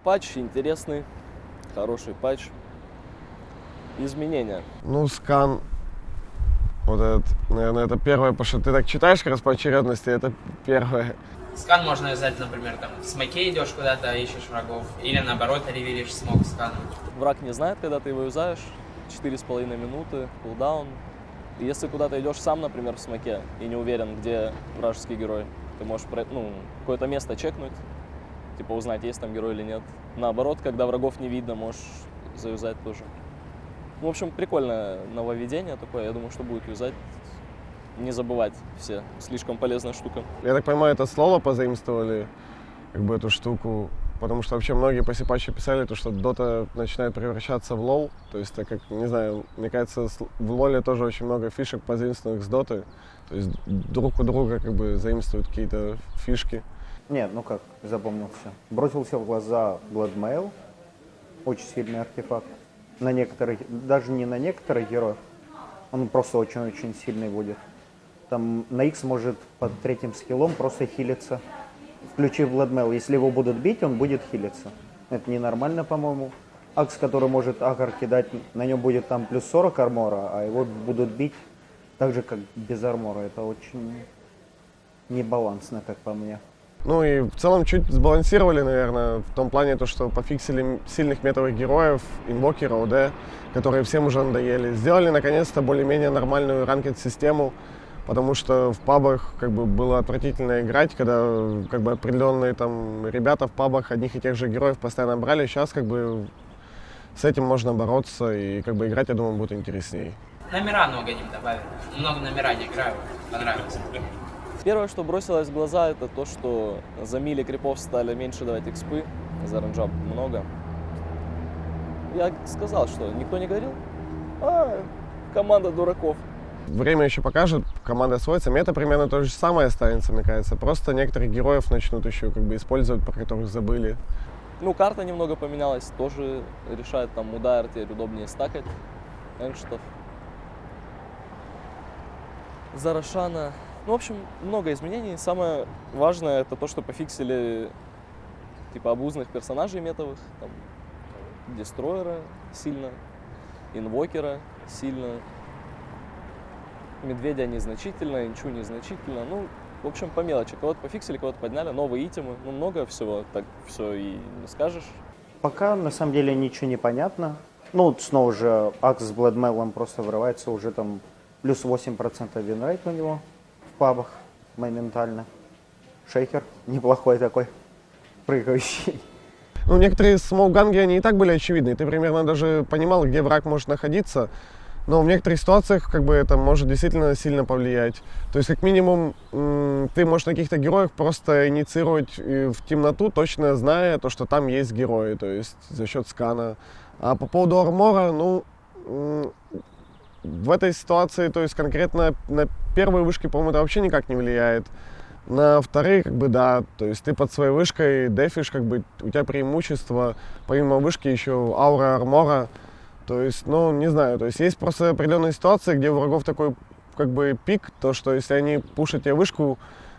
Патч интересный, хороший патч. Изменения. Ну, скан, вот этот, наверное, это первое, потому что ты так читаешь как раз по очередности, это первое. Скан можно взять, например, там, в смоке идешь куда-то, ищешь врагов, или наоборот, ревелишь смок сканом. Враг не знает, когда ты его юзаешь. 4,5 минуты, кулдаун. И если куда-то идешь сам, например, в смоке, и не уверен, где вражеский герой, ты можешь какое-то место чекнуть, типа узнать, есть там герой или нет. Наоборот, когда врагов не видно, можешь заюзать тоже. В общем, прикольное нововведение такое, я думаю, что будет юзать. Не забывать все, слишком полезная штука. Я так понимаю, это слово позаимствовали, как бы эту штуку, потому что вообще многие после патча писали, то, что Dota начинает превращаться в LoL, то есть, так как, не знаю, мне кажется, в LoL тоже очень много фишек позаимствованных с Доты, то есть друг у друга как бы заимствуют какие-то фишки. Нет, ну как, запомнился. Бросился в глаза Bloodmail, очень сильный артефакт. На некоторых, даже не на некоторых героев, он просто очень-очень сильный будет. Там на X может под третьим скиллом просто хилиться, включив Bloodmail. Если его будут бить, он будет хилиться. Это ненормально, по-моему. Акс, который может агр кидать, на нем будет там плюс 40 армора, а его будут бить так же, как без армора. Это очень небалансно, как по мне. Ну и в целом чуть сбалансировали, наверное, в том плане, то, что пофиксили сильных метовых героев, инвокера, ОД, которые всем уже надоели. Сделали, наконец-то, более-менее нормальную ранкед-систему, потому что в пабах как бы было отвратительно играть, когда как бы определенные там ребята в пабах одних и тех же героев постоянно брали. Сейчас как бы с этим можно бороться и как бы играть, я думаю, будет интересней. Номера много им добавили. Много номера не играю, понравилось. Первое, что бросилось в глаза, это то, что за мили крипов стали меньше давать экспы, за ранжа много. Я сказал, что никто не говорил, команда дураков. Время еще покажет, команда освоится. Мета примерно то же самое останется, мне кажется. Просто некоторых героев начнут еще как бы использовать, про которых забыли. Ну, карта немного поменялась, тоже решает, там, Мудайр теперь удобнее стакать эншетов. За Рошана. Ну, в общем, много изменений. Самое важное это то, что пофиксили типа обузных персонажей метовых. Там, Дестройера сильно, Инвокера сильно, Медведя незначительно, Инчу незначительно. Ну, в общем, по мелочи. Кого-то пофиксили, кого-то подняли, новые итемы. Ну, много всего, так все и не скажешь. Пока, на самом деле, ничего не понятно. Ну, снова же, Акс с Bloodmail просто врывается, уже там плюс 8% винрейт у него в пабах моментально. Шейкер неплохой такой, прыгающий. Ну, некоторые смоуганги, они и так были очевидны. Ты примерно даже понимал, где враг может находиться. Но в некоторых ситуациях как бы это может действительно сильно повлиять. То есть, как минимум, ты можешь на каких-то героях просто инициировать в темноту, точно зная то, что там есть герои, то есть за счет скана. А по поводу армора, ну, в этой ситуации, то есть конкретно на первые вышки, по-моему, это вообще никак не влияет. На вторые, как бы, да, то есть ты под своей вышкой дефишь, как бы, у тебя преимущество, помимо вышки еще аура армора. То есть, ну, не знаю, то есть есть просто определенные ситуации, где у врагов такой, как бы, пик, то, что если они пушат тебе вышку,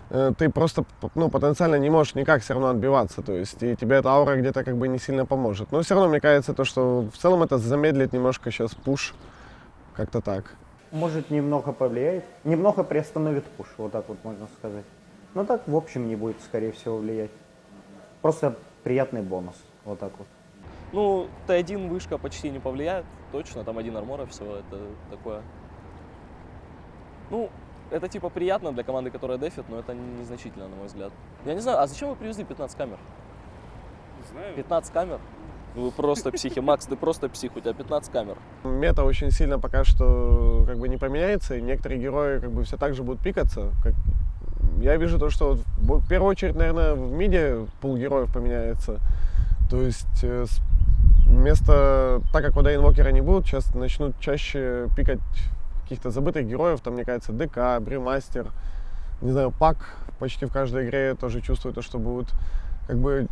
ты просто, ну, потенциально не можешь никак все равно отбиваться, то есть, и тебе эта аура где-то, как бы, не сильно поможет. Но все равно, мне кажется, то, что в целом это замедлит немножко сейчас пуш, как-то так. Может, немного повлияет, немного приостановит пуш, вот так вот можно сказать. Но так, в общем, не будет, скорее всего, влиять. Просто приятный бонус, вот так вот. Ну, Т1 вышка почти не повлияет, точно, там один армора всего, это такое. Ну, это типа приятно для команды, которая дефит, но это незначительно, на мой взгляд. Я не знаю, а зачем вы привезли 15 камер? Не знаю. 15 камер? Вы просто психи. Макс, ты просто псих, у тебя 15 камер. Мета очень сильно пока что, как бы, не поменяется, и некоторые герои, как бы, все так же будут пикаться. Я вижу то, что в первую очередь, наверное, в миде пул героев поменяется. То есть вместо, так как ОД инвокера не будут, сейчас начнут чаще пикать каких-то забытых героев, там, мне кажется, ДК, Бримастер, не знаю, Пак почти в каждой игре тоже чувствую то, что будут, как бы,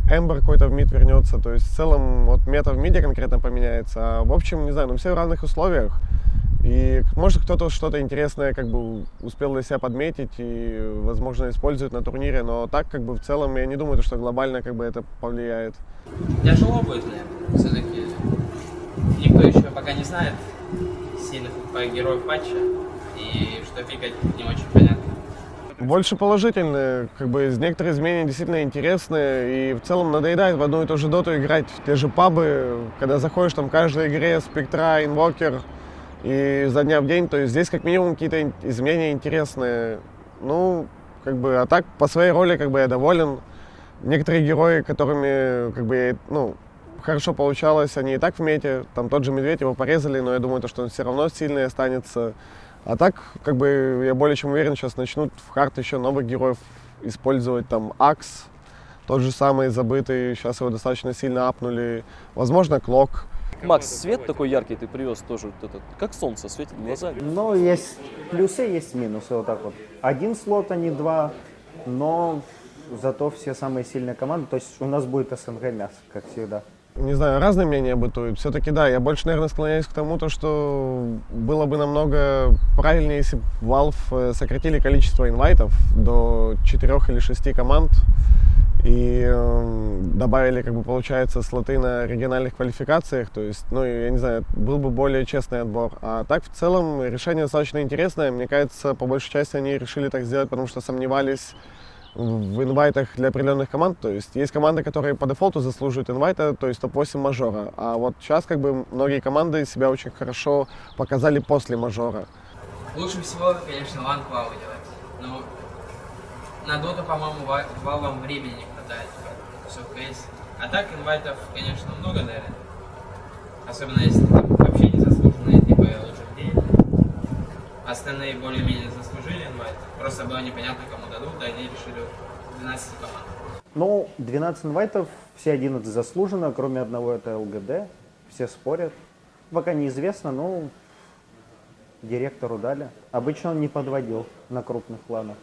Эмбер какой-то в мид вернется, то есть в целом вот мета в миде конкретно поменяется, а в общем, не знаю, ну все в равных условиях, И может кто-то что-то интересное как бы успел для себя подметить и, возможно, использует на турнире, но так как бы в целом я не думаю, что глобально как бы это повлияет. Тяжело будет, наверное, все-таки. Никто еще пока не знает сильных героев патча, и что пикать не очень понятно. Больше положительные, как бы некоторые изменения действительно интересные, и в целом надоедает в одну и ту же доту играть в те же пабы, когда заходишь там в каждой игре спектра, инвокер, и изо дня в день, то есть здесь как минимум какие-то изменения интересные. Ну, как бы, а так по своей роли как бы я доволен. Некоторые герои, которыми как бы я, ну, хорошо получалось, они и так в мете, там тот же Медведь, его порезали, но я думаю, что он все равно сильный останется. А так, как бы, я более чем уверен, сейчас начнут в хард еще новых героев использовать, там, Акс, тот же самый забытый, сейчас его достаточно сильно апнули, возможно, Клок. Макс, свет такой яркий ты привез тоже, вот этот, как солнце светит в глаза. Но есть плюсы, есть минусы, вот так вот. Один слот, а не два, но зато все самые сильные команды. То есть у нас будет СНГ мясо, как всегда. Не знаю, разные мнения бытуют. Все-таки да, я больше, наверное, склоняюсь к тому, что было бы намного правильнее, если бы Valve сократили количество инвайтов до 4 или 6 команд и добавили, как бы, получается, слоты на региональных квалификациях. То есть, ну, я не знаю, был бы более честный отбор. А так, в целом, решение достаточно интересное. Мне кажется, по большей части они решили так сделать, потому что сомневались в инвайтах для определенных команд. То есть есть команды, которые по дефолту заслуживают инвайта, то есть топ-8 мажора. А вот сейчас как бы многие команды себя очень хорошо показали после мажора. Лучше всего, конечно, лан-клау делать. Но на доту, по-моему, валам времени не хватает. Все в кейс. А так инвайтов, конечно, много, наверное. Особенно если там вообще не заслуженные, типа лучших дней. Остальные более-менее заслужили инвайт. Просто было непонятно, кому дадут, да они решили 12 команд. Ну, 12 инвайтов, все 11 заслуженно, кроме одного, это ЛГД. Все спорят. Пока неизвестно, но директору дали. Обычно он не подводил на крупных кланах.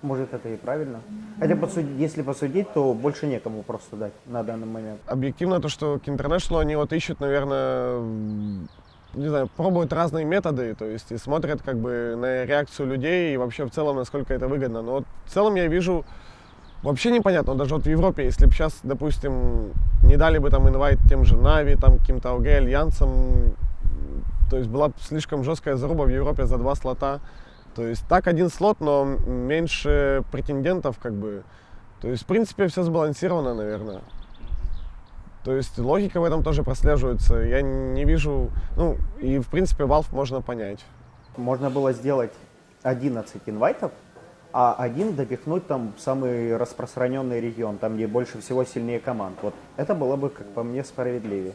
Может, это и правильно. Хотя, если посудить, то больше некому просто дать на данный момент. Объективно то, что к International они вот ищут, наверное, не знаю, пробуют разные методы, то есть и смотрят как бы на реакцию людей и вообще в целом, насколько это выгодно. Но вот в целом я вижу, вообще непонятно, даже вот в Европе, если бы сейчас, допустим, не дали бы там инвайт тем же Нави, там каким-то АОГ, Альянсам, то есть была бы слишком жесткая заруба в Европе за 2 слота. То есть так один слот, но меньше претендентов как бы. То есть в принципе все сбалансировано, наверное. То есть логика в этом тоже прослеживается. Я не вижу, ну и в принципе Valve можно понять. Можно было сделать 11 инвайтов, а один допихнуть там в самый распространенный регион, там где больше всего сильнее команд. Вот это было бы, как по мне, справедливее.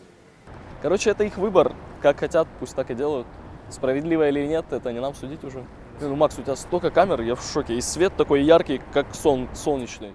Короче, это их выбор, как хотят, пусть так и делают. Справедливо или нет, это не нам судить уже. Ну, Макс, у тебя столько камер, я в шоке. И свет такой яркий, как солнечный.